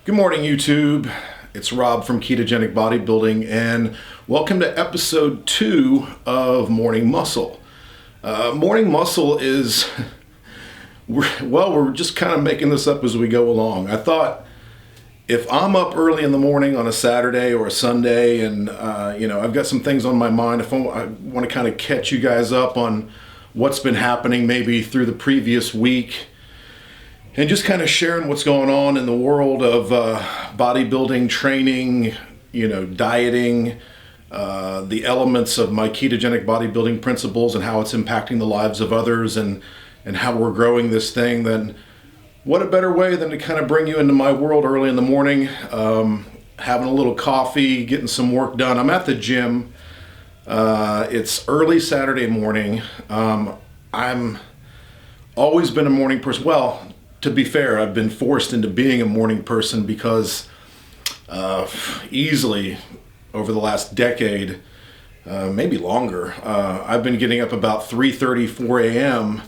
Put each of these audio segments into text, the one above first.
Good morning, YouTube. It's Rob from Ketogenic-Bodybuilding, and welcome to episode 2 of Morning Muscle. Morning Muscle is, we're just kind of making this up as we go along. I thought if I'm up early in the morning on a Saturday or a Sunday and, I've got some things on my mind, if I want to kind of catch you guys up on what's been happening maybe through the previous week, and just kind of sharing what's going on in the world of bodybuilding, training, dieting, the elements of my ketogenic bodybuilding principles and how it's impacting the lives of others and how we're growing this thing, then what a better way than to kind of bring you into my world early in the morning, having a little coffee, getting some work done. I'm at the gym. It's early Saturday morning. I'm always been a morning person. Well, to be fair, I've been forced into being a morning person because easily over the last decade, maybe longer, I've been getting up about 3:30, 4 a.m.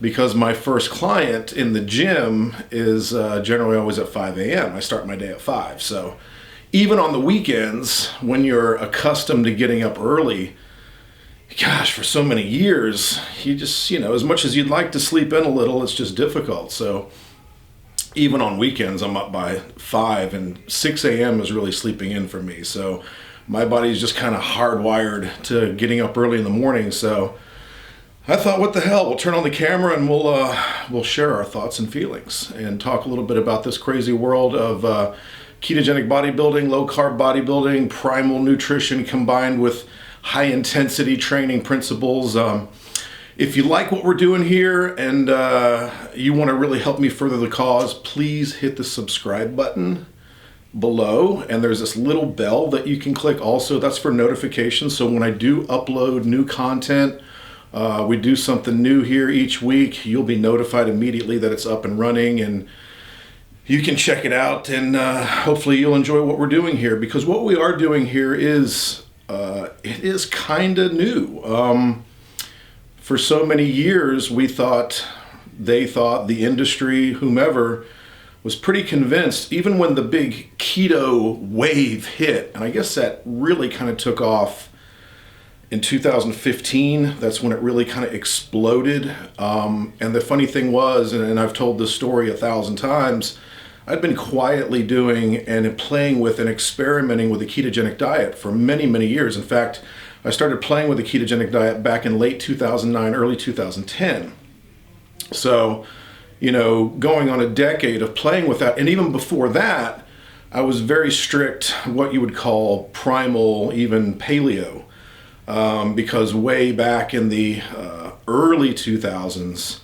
because my first client in the gym is generally always at 5 a.m. I start my day at 5. So even on the weekends, when you're accustomed to getting up early, gosh, for so many years, you just, as much as you'd like to sleep in a little, it's just difficult. So even on weekends, I'm up by 5, and 6 a.m. is really sleeping in for me. So my body's just kind of hardwired to getting up early in the morning. So I thought, what the hell, we'll turn on the camera and we'll share our thoughts and feelings and talk a little bit about this crazy world of ketogenic bodybuilding, low carb bodybuilding, primal nutrition combined with high intensity training principles. If you like what we're doing here and you want to really help me further the cause, please hit the subscribe button below, and there's this little bell that you can click also. That's for notifications. So when I do upload new content, we do something new here each week, you'll be notified immediately that it's up and running, and you can check it out, and hopefully you'll enjoy what we're doing here, because what we are doing here is it is kind of new. For so many years, they thought, the industry, whomever, was pretty convinced, even when the big keto wave hit, and I guess that really kind of took off in 2015. That's when it really kind of exploded. And the funny thing was, and I've told this story 1,000 times, I've been quietly doing and playing with and experimenting with the ketogenic diet for many, many years. In fact, I started playing with the ketogenic diet back in late 2009, early 2010. So, going on a decade of playing with that. And even before that, I was very strict, what you would call primal, even paleo. Because way back in the early 2000s,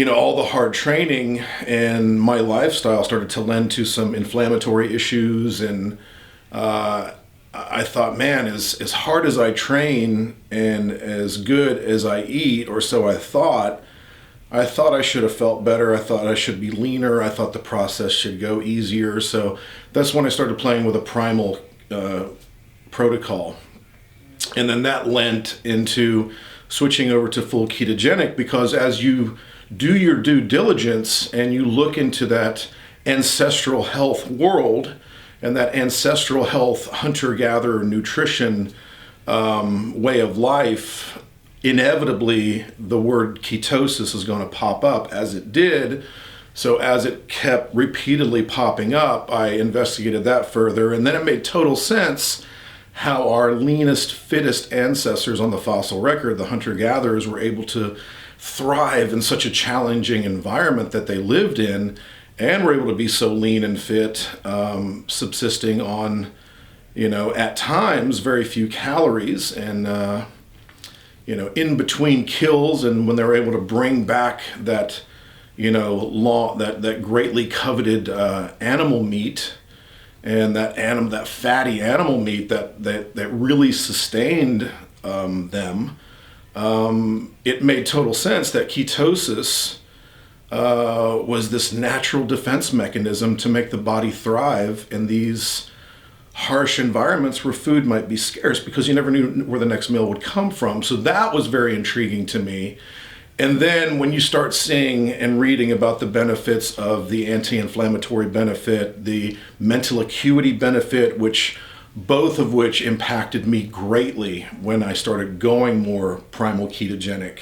all the hard training and my lifestyle started to lend to some inflammatory issues, and I thought, man, as hard as I train and as good as I eat, or so I thought I should have felt better. I thought I should be leaner. I thought the process should go easier. So that's when I started playing with a primal protocol. And then that lent into switching over to full ketogenic, because as you do your due diligence and you look into that ancestral health world and that ancestral health hunter-gatherer nutrition way of life, inevitably the word ketosis is going to pop up, as it did. So as it kept repeatedly popping up, I investigated that further, and then it made total sense how our leanest, fittest ancestors on the fossil record, the hunter-gatherers, were able to thrive in such a challenging environment that they lived in, and were able to be so lean and fit, subsisting on, at times, very few calories, and, in between kills, and when they were able to bring back that, that greatly coveted animal meat, and that fatty animal meat that really sustained them, it made total sense that ketosis was this natural defense mechanism to make the body thrive in these harsh environments where food might be scarce, because you never knew where the next meal would come from. So that was very intriguing to me. And then when you start seeing and reading about the benefits of the anti-inflammatory benefit, the mental acuity benefit, both of which impacted me greatly when I started going more primal ketogenic,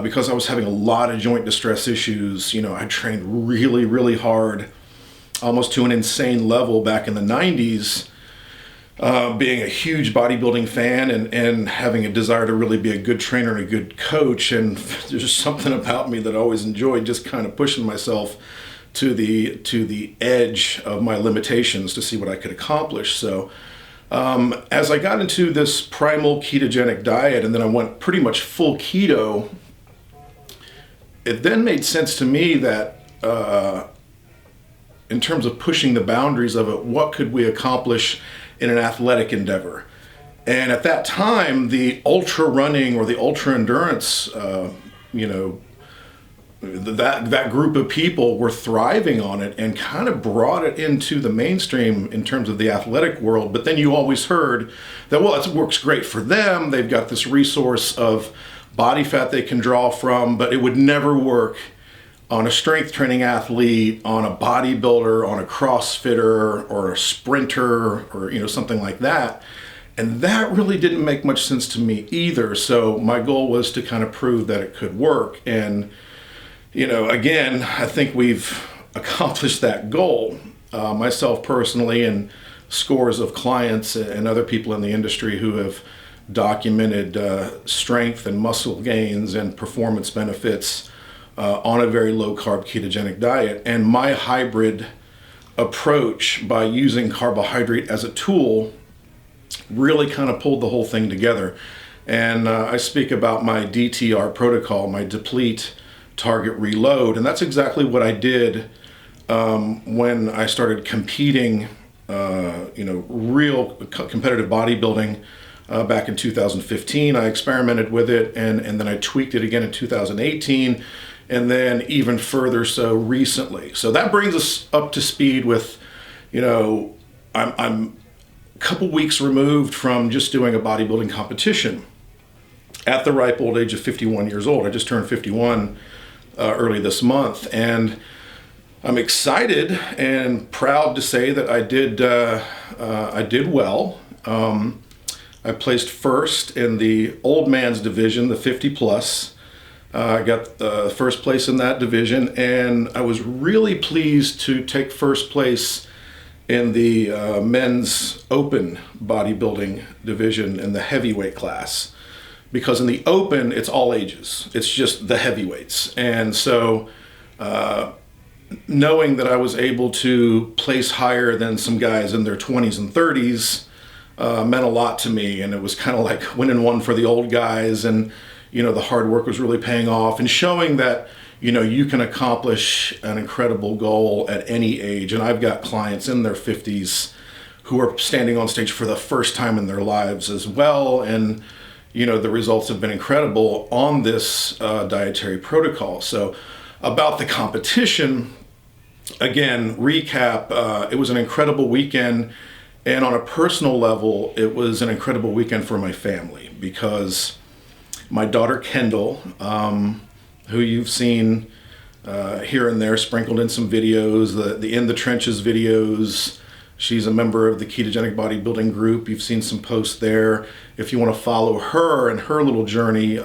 because I was having a lot of joint distress issues. I trained really, really hard, almost to an insane level back in the 90s. Being a huge bodybuilding fan and having a desire to really be a good trainer and a good coach. And there's just something about me that I always enjoyed, just kind of pushing myself to the edge of my limitations to see what I could accomplish. So as I got into this primal ketogenic diet, and then I went pretty much full keto, it then made sense to me that in terms of pushing the boundaries of it, what could we accomplish in an athletic endeavor? And at that time, the ultra running or the ultra endurance, that group of people were thriving on it and kind of brought it into the mainstream in terms of the athletic world. But then you always heard that, well, it works great for them. They've got this resource of body fat they can draw from, but it would never work on a strength training athlete, on a bodybuilder, on a CrossFitter or a sprinter or something like that. And that really didn't make much sense to me either. So my goal was to kind of prove that it could work. And again, I think we've accomplished that goal. Myself personally and scores of clients and other people in the industry who have documented strength and muscle gains and performance benefits on a very low-carb ketogenic diet. And my hybrid approach by using carbohydrate as a tool really kind of pulled the whole thing together. And I speak about my DTR protocol, my deplete, target, reload, and that's exactly what I did when I started competing, real competitive bodybuilding back in 2015. I experimented with it and then I tweaked it again in 2018. And then even further so recently. So that brings us up to speed with, I'm a couple weeks removed from just doing a bodybuilding competition at the ripe old age of 51 years old. I just turned 51 early this month. And I'm excited and proud to say that I did well. I placed first in the old man's division, the 50 plus. I got the first place in that division, and I was really pleased to take first place in the men's open bodybuilding division in the heavyweight class. Because in the open, it's all ages. It's just the heavyweights. And so knowing that I was able to place higher than some guys in their 20s and 30s meant a lot to me. And it was kind of like winning one for the old guys, and the hard work was really paying off and showing that, you can accomplish an incredible goal at any age. And I've got clients in their 50s who are standing on stage for the first time in their lives as well. And, the results have been incredible on this dietary protocol. So about the competition, again, recap, it was an incredible weekend. And on a personal level, it was an incredible weekend for my family because my daughter Kendall, who you've seen here and there sprinkled in some videos, the In the Trenches videos. She's a member of the Ketogenic-Bodybuilding group. You've seen some posts there. If you want to follow her and her little journey,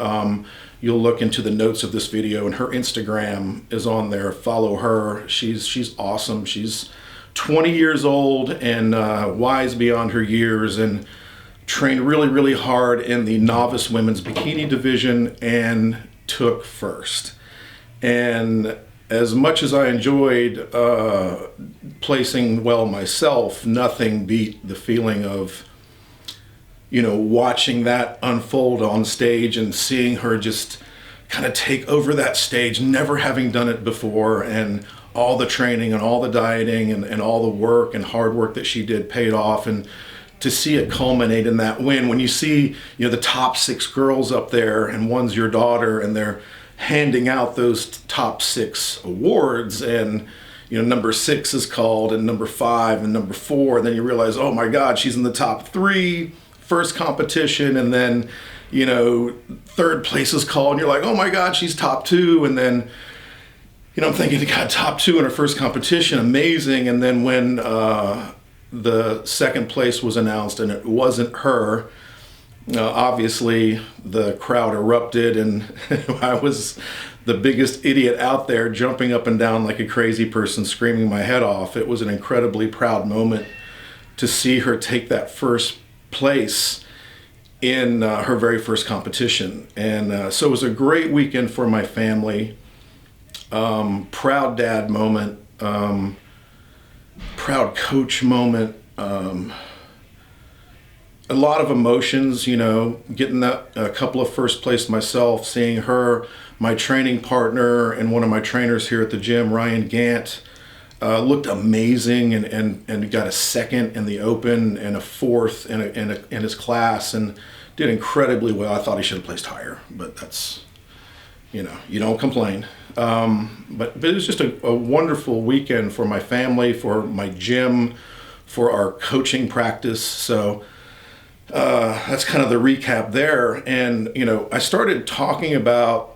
you'll look into the notes of this video, and her Instagram is on there. Follow her. She's awesome. She's 20 years old and wise beyond her years, and trained really, really hard in the novice women's bikini division and took first. And as much as I enjoyed placing well myself, nothing beat the feeling of, watching that unfold on stage and seeing her just kind of take over that stage, never having done it before, and all the training and all the dieting and all the work and hard work that she did paid off. And to see it culminate in that win, when you see, the top 6 girls up there and one's your daughter and they're handing out those top 6 awards, and, number 6 is called and number 5 and number 4, and then you realize, oh my God, she's in the top 3, first competition. And then, third place is called and you're like, oh my God, she's top 2. And then, I'm thinking, God, top 2 in her first competition, amazing. And then when the second place was announced and it wasn't her, obviously the crowd erupted and I was the biggest idiot out there, jumping up and down like a crazy person, screaming my head off. It was an incredibly proud moment to see her take that first place in her very first competition. And so it was a great weekend for my family. Proud dad moment, proud coach moment, a lot of emotions, getting that a couple of first place myself, seeing her, my training partner, and one of my trainers here at the gym, Ryan Gant, looked amazing and got a second in the open and a fourth in his class and did incredibly well. I thought he should have placed higher, but that's, you don't complain. But it was just a wonderful weekend for my family, for my gym, for our coaching practice. So that's kind of the recap there. And, I started talking about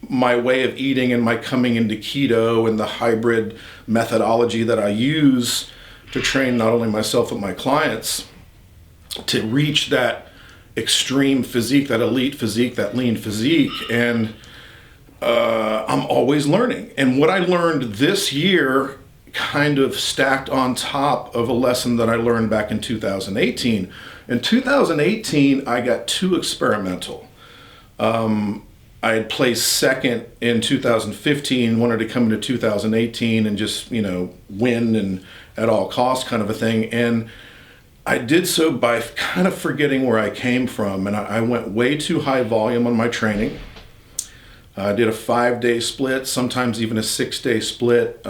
my way of eating and my coming into keto and the hybrid methodology that I use to train not only myself but my clients to reach that extreme physique, that elite physique, that lean physique. And I'm always learning. And what I learned this year kind of stacked on top of a lesson that I learned back in 2018. In 2018, I got too experimental. I had placed second in 2015, wanted to come into 2018 and just, win and at all costs kind of a thing. And I did so by kind of forgetting where I came from. And I went way too high volume on my training. I did a 5-day split, sometimes even a 6-day split.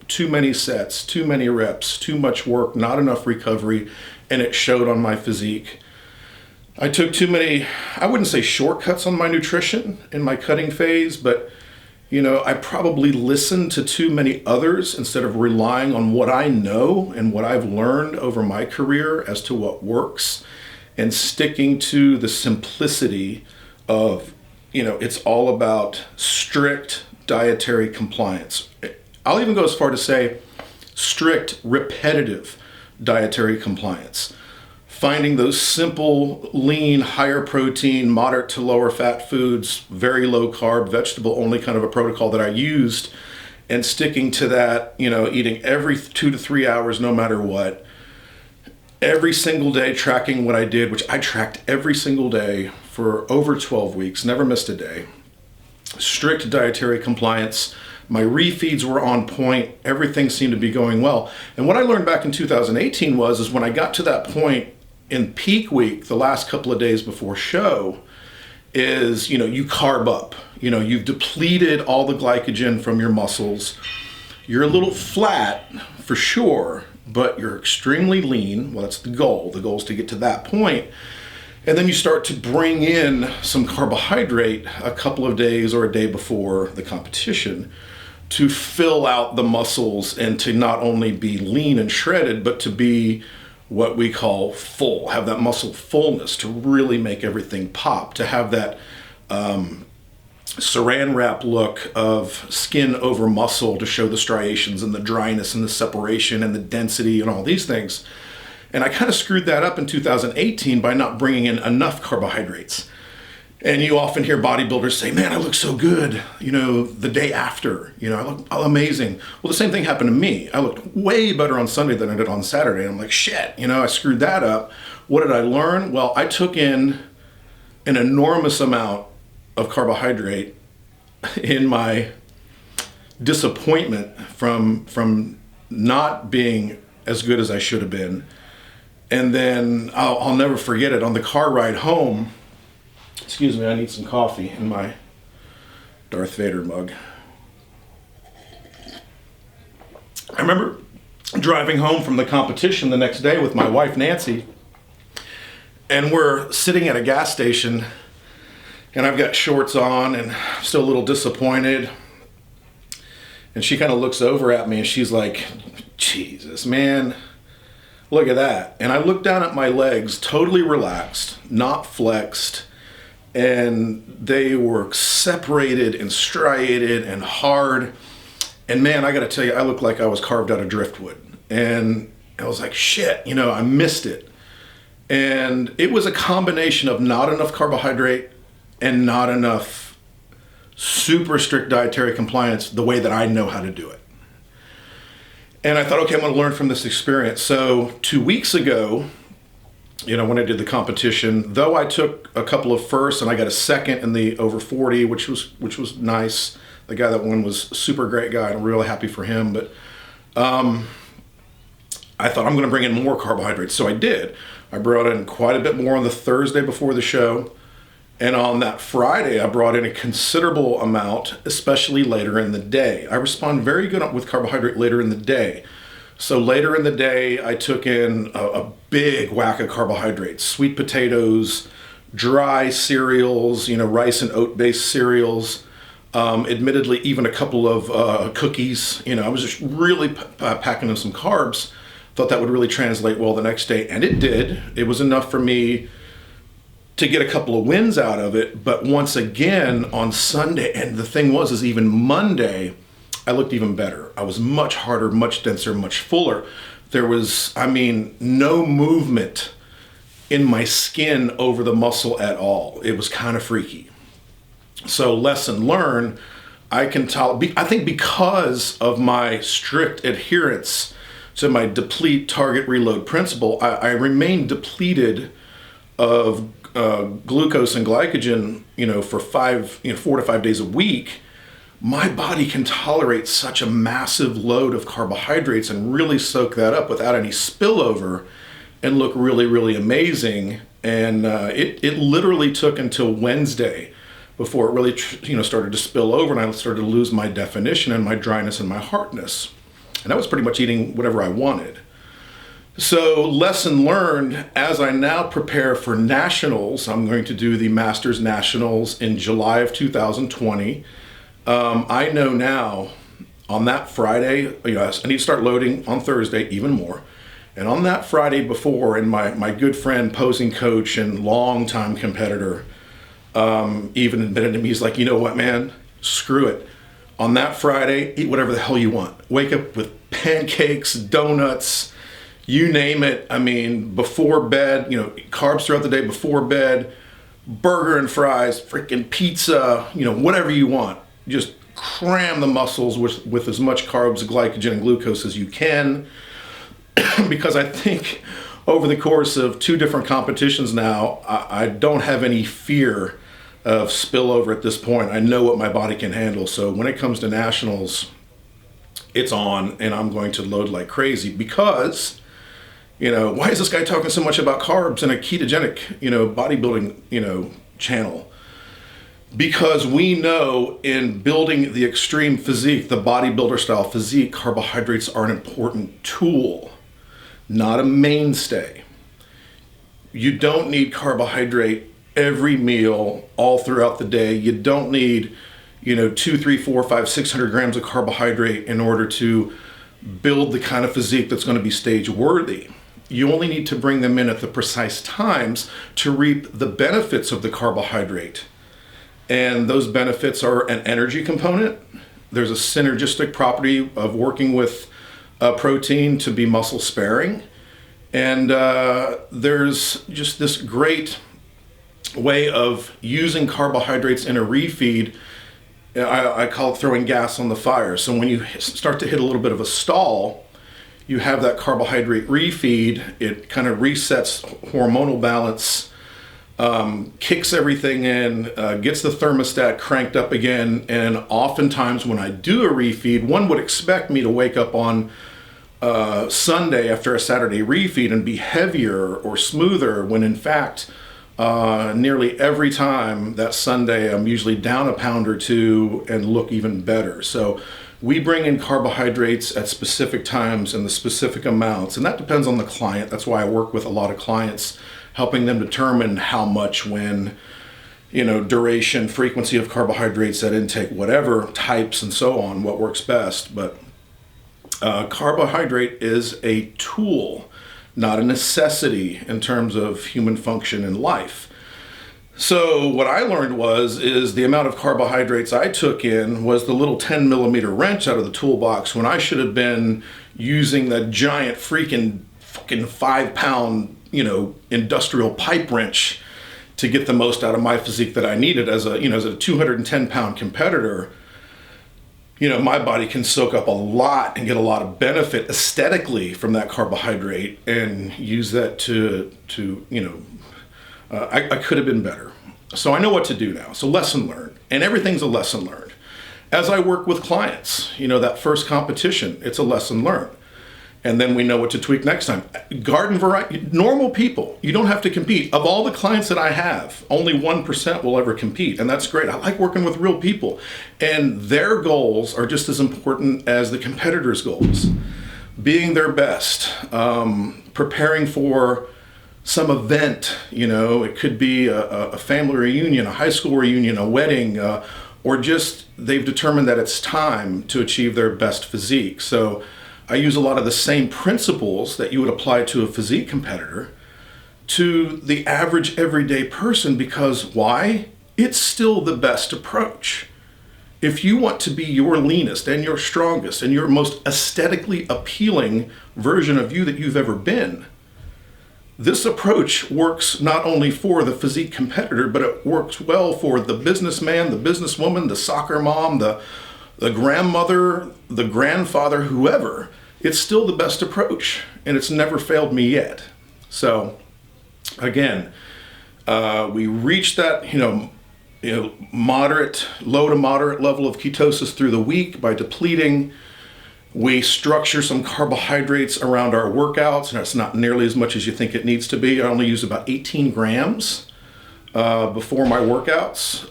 Too many sets, too many reps, too much work, not enough recovery, and it showed on my physique. I took too many, I wouldn't say shortcuts on my nutrition in my cutting phase, but I probably listened to too many others instead of relying on what I know and what I've learned over my career as to what works, and sticking to the simplicity of, it's all about strict dietary compliance. I'll even go as far to say strict, repetitive dietary compliance. Finding those simple, lean, higher protein, moderate to lower fat foods, very low carb, vegetable only kind of a protocol that I used, and sticking to that, eating every 2 to 3 hours, no matter what. Every single day tracking what I did, which I tracked every single day for over 12 weeks, never missed a day. Strict dietary compliance. My refeeds were on point. Everything seemed to be going well. And what I learned back in 2018 is when I got to that point in peak week, the last couple of days before show, is, you carb up. You've depleted all the glycogen from your muscles. You're a little flat for sure, but you're extremely lean. Well, that's the goal. The goal is to get to that point. And then you start to bring in some carbohydrate a couple of days or a day before the competition to fill out the muscles and to not only be lean and shredded, but to be what we call full, have that muscle fullness to really make everything pop, to have that saran wrap look of skin over muscle to show the striations and the dryness and the separation and the density and all these things. And I kind of screwed that up in 2018 by not bringing in enough carbohydrates. And you often hear bodybuilders say, man, I look so good, the day after, I look amazing. Well, the same thing happened to me. I looked way better on Sunday than I did on Saturday. And I'm like, shit, I screwed that up. What did I learn? Well, I took in an enormous amount of carbohydrate in my disappointment from not being as good as I should have been. And then I'll never forget it. On the car ride home, excuse me, I need some coffee in my Darth Vader mug. I remember driving home from the competition the next day with my wife, Nancy, and we're sitting at a gas station, and I've got shorts on and I'm still a little disappointed. And she kind of looks over at me and she's like, Jesus, man, look at that. And I looked down at my legs, totally relaxed, not flexed, and they were separated and striated and hard. And man, I got to tell you, I looked like I was carved out of driftwood. And I was like, shit, I missed it. And it was a combination of not enough carbohydrate and not enough super strict dietary compliance the way that I know how to do it. And I thought, okay, I'm going to learn from this experience. So 2 weeks ago, when I did the competition, though I took a couple of firsts and I got a second in the over 40, which was nice. The guy that won was a super great guy. I'm really happy for him. But I thought I'm going to bring in more carbohydrates. So I did. I brought in quite a bit more on the Thursday before the show. And on that Friday, I brought in a considerable amount, especially later in the day. I respond very good with carbohydrate later in the day. So later in the day, I took in a big whack of carbohydrates, sweet potatoes, dry cereals, rice and oat-based cereals, admittedly even a couple of cookies. I was just really packing in some carbs. Thought that would really translate well the next day, and it did. It was enough for me to get a couple of wins out of it. But once again on Sunday, and the thing is even Monday, I looked even better. I was much harder, much denser, much fuller. There was, no movement in my skin over the muscle at all. It was kind of freaky. So lesson learned, I think because of my strict adherence to my deplete, target, reload principle, I remained depleted of glucose and glycogen, for 4 to 5 days a week. My body can tolerate such a massive load of carbohydrates and really soak that up without any spillover and look really, really amazing. And it literally took until Wednesday before it really, started to spill over, and I started to lose my definition and my dryness and my hardness. And I was pretty much eating whatever I wanted. So lesson learned, as I now prepare for nationals, I'm going to do the Masters Nationals in July of 2020. I know now on that Friday, I need to start loading on Thursday even more. And on that Friday before, and my good friend, posing coach and longtime competitor, even admitted to me, he's like, you know what, man, screw it. On that Friday, eat whatever the hell you want. Wake up with pancakes, donuts, you name it. Before bed, carbs throughout the day before bed, burger and fries, freaking pizza, whatever you want. Just cram the muscles with as much carbs, glycogen, and glucose as you can. Because I think over the course of 2 different competitions now, I don't have any fear of spillover at this point. I know what my body can handle. So when it comes to nationals, it's on, and I'm going to load like crazy because, why is this guy talking so much about carbs in a ketogenic, bodybuilding, channel? Because we know in building the extreme physique, the bodybuilder style physique, carbohydrates are an important tool, not a mainstay. You don't need carbohydrate every meal all throughout the day. You don't need 2, 3, 4, 5, 600 grams of carbohydrate in order to build the kind of physique that's going to be stage worthy. You only need to bring them in at the precise times to reap the benefits of the carbohydrate. And those benefits are an energy component. There's a synergistic property of working with protein to be muscle sparing. And there's just this great way of using carbohydrates in a refeed. I call it throwing gas on the fire. So when you start to hit a little bit of a stall, you have that carbohydrate refeed. It kind of resets hormonal balance, kicks everything in, gets the thermostat cranked up again. And oftentimes when I do a refeed, one would expect me to wake up on Sunday after a Saturday refeed and be heavier or smoother, when in fact, nearly every time that Sunday, I'm usually down a pound or 2 and look even better. So we bring in carbohydrates at specific times and the specific amounts, and that depends on the client. That's why I work with a lot of clients, helping them determine how much, when, duration, frequency of carbohydrates at intake, whatever types and so on, what works best. But carbohydrate is a tool, not a necessity in terms of human function in life. So what I learned is the amount of carbohydrates I took in was the little 10 millimeter wrench out of the toolbox when I should have been using that giant fucking 5-pound, industrial pipe wrench to get the most out of my physique that I needed as a 210-pound competitor. My body can soak up a lot and get a lot of benefit aesthetically from that carbohydrate and use that I could have been better. So I know what to do now. So lesson learned. And everything's a lesson learned. As I work with clients, that first competition, it's a lesson learned. And then we know what to tweak next time. Garden variety, normal people, you don't have to compete. Of all the clients that I have, only 1% will ever compete. And that's great. I like working with real people. And their goals are just as important as the competitors' goals. Being their best, preparing for some event, it could be a family reunion, a high school reunion, a wedding, or just they've determined that it's time to achieve their best physique. So I use a lot of the same principles that you would apply to a physique competitor to the average everyday person, because why? It's still the best approach. If you want to be your leanest and your strongest and your most aesthetically appealing version of you that you've ever been, this approach works not only for the physique competitor, but it works well for the businessman, the businesswoman, the soccer mom, the grandmother, the grandfather, whoever. It's still the best approach, and it's never failed me yet. So, again, we reached that, moderate, low to moderate level of ketosis through the week by depleting. We structure some carbohydrates around our workouts, and it's not nearly as much as you think it needs to be. I only use about 18 grams before my workouts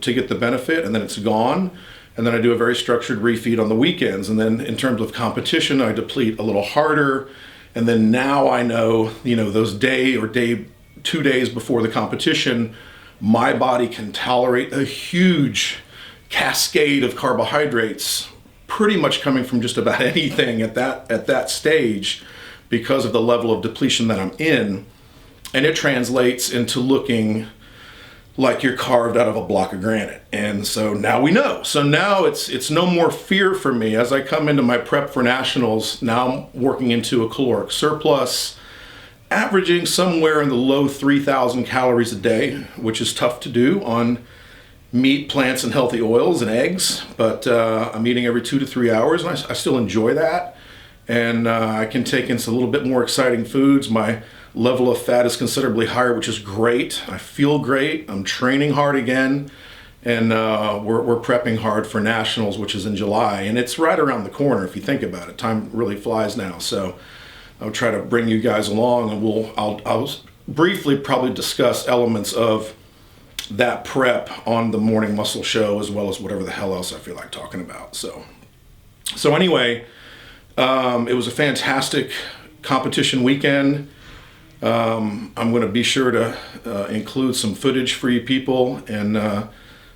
to get the benefit, and then it's gone. And then I do a very structured refeed on the weekends. And then in terms of competition, I deplete a little harder. And then now I know, those 2 days before the competition, my body can tolerate a huge cascade of carbohydrates pretty much coming from just about anything at that stage because of the level of depletion that I'm in. And it translates into looking like you're carved out of a block of granite. And so now we know. So now it's no more fear for me. As I come into my prep for nationals, now I'm working into a caloric surplus, averaging somewhere in the low 3,000 calories a day, which is tough to do on meat, plants, and healthy oils and eggs. But I'm eating every 2 to 3 hours, and I still enjoy that. And I can take in some little bit more exciting foods. My level of fat is considerably higher, which is great. I feel great. I'm training hard again. And we're prepping hard for nationals, which is in July. And it's right around the corner if you think about it. Time really flies now. So I'll try to bring you guys along, and I'll briefly probably discuss elements of that prep on the Morning Muscle Show, as well as whatever the hell else I feel like talking about. So anyway, it was a fantastic competition weekend. I'm going to be sure to include some footage for you people and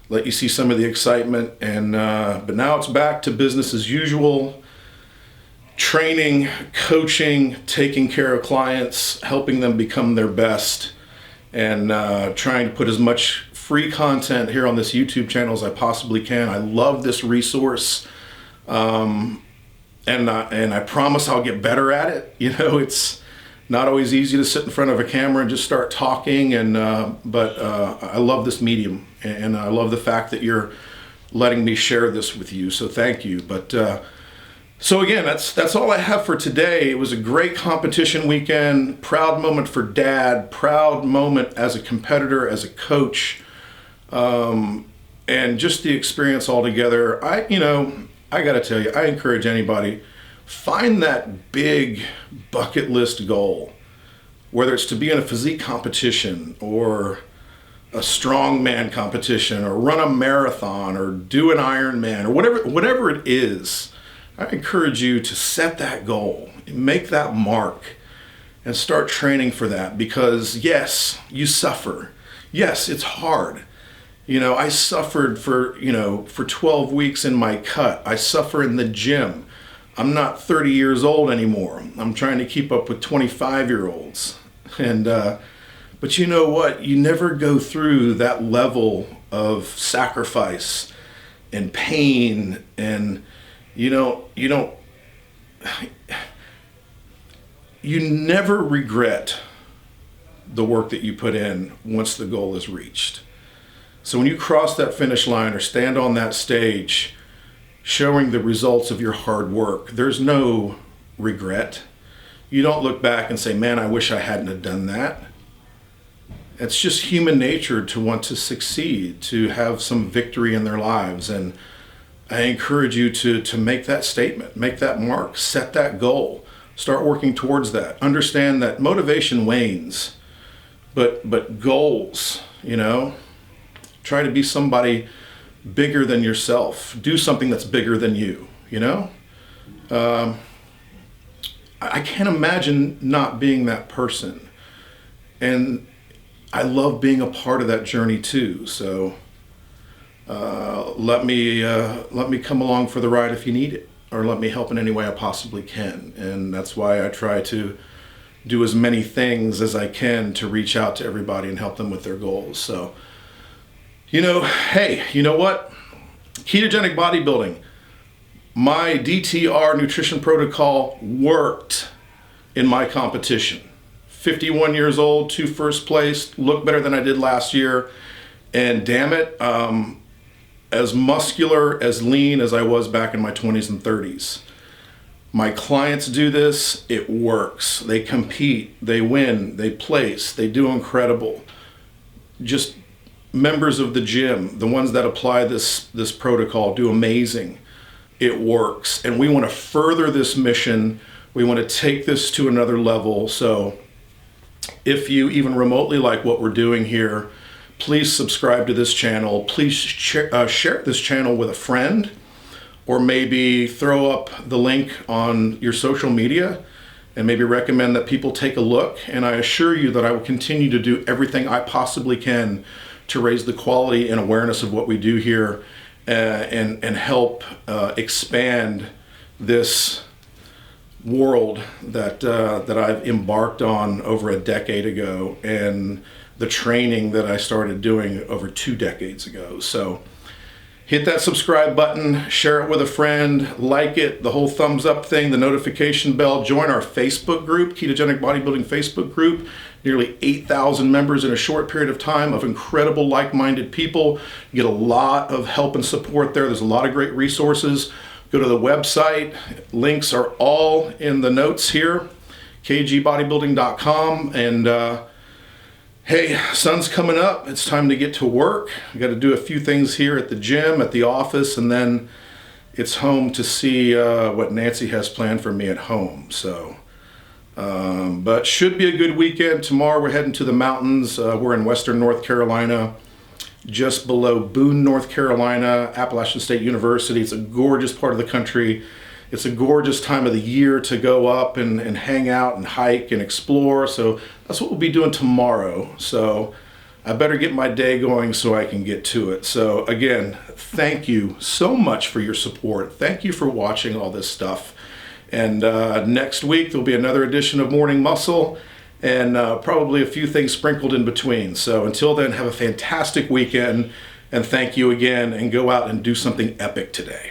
let you see some of the excitement. And but now it's back to business as usual. Training, coaching, taking care of clients, helping them become their best, and trying to put as much free content here on this YouTube channel as I possibly can. I love this resource. And I promise I'll get better at it. It's not always easy to sit in front of a camera and just start talking, but I love this medium, and I love the fact that you're letting me share this with you, so thank you. But so again, that's all I have for today. It was a great competition weekend, proud moment for Dad, proud moment as a competitor, as a coach, and just the experience altogether. I gotta tell you, I encourage anybody, find that big bucket list goal, whether it's to be in a physique competition or a strongman competition or run a marathon or do an Ironman or whatever it is. I encourage you to set that goal, make that mark, and start training for that, because yes, you suffer. Yes, it's hard. I suffered for 12 weeks in my cut. I suffer in the gym. I'm not 30 years old anymore. I'm trying to keep up with 25-year-olds. And, but you know what? You never go through that level of sacrifice and pain, and you never regret the work that you put in once the goal is reached. So when you cross that finish line or stand on that stage showing the results of your hard work, there's no regret. You don't look back and say, man, I wish I hadn't have done that. It's just human nature to want to succeed, to have some victory in their lives. And I encourage you to make that statement, make that mark, set that goal, start working towards that. Understand that motivation wanes, but goals, try to be somebody bigger than yourself. Do something that's bigger than you, I can't imagine not being that person. And I love being a part of that journey too. So let me come along for the ride if you need it, or let me help in any way I possibly can. And that's why I try to do as many things as I can to reach out to everybody and help them with their goals. So, hey, you know what? Ketogenic bodybuilding, my DTR nutrition protocol worked in my competition. 51 years old, 2 first place, looked better than I did last year. And damn it, as muscular, as lean as I was back in my 20s and 30s. My clients do this, it works. They compete, they win, they place, they do incredible. Just members of the gym, the ones that apply this protocol, do amazing. It works. And we want to further this mission. We want to take this to another level. So if you even remotely like what we're doing here, please subscribe to this channel. Please share this channel with a friend, or maybe throw up the link on your social media and maybe recommend that people take a look. And I assure you that I will continue to do everything I possibly can to raise the quality and awareness of what we do here, and help expand this world that I've embarked on over a decade ago, and the training that I started doing over 2 decades ago. So hit that subscribe button, share it with a friend, like it, the whole thumbs up thing, the notification bell, join our Facebook group, Ketogenic-Bodybuilding Facebook group. Nearly 8,000 members in a short period of time of incredible like-minded people. You get a lot of help and support there. There's a lot of great resources. Go to the website. Links are all in the notes here, kgbodybuilding.com. And hey, sun's coming up. It's time to get to work. I got to do a few things here at the gym, at the office, and then it's home to see what Nancy has planned for me at home. So, but should be a good weekend. Tomorrow we're heading to the mountains. We're in western North Carolina, just below Boone, North Carolina, Appalachian State University. It's a gorgeous part of the country. It's a gorgeous time of the year to go up and hang out and hike and explore. So that's what we'll be doing tomorrow. So I better get my day going so I can get to it. So again, thank you so much for your support. Thank you for watching all this stuff. And next week there'll be another edition of Morning Muscle, and probably a few things sprinkled in between. So until then, have a fantastic weekend, and thank you again, and go out and do something epic today.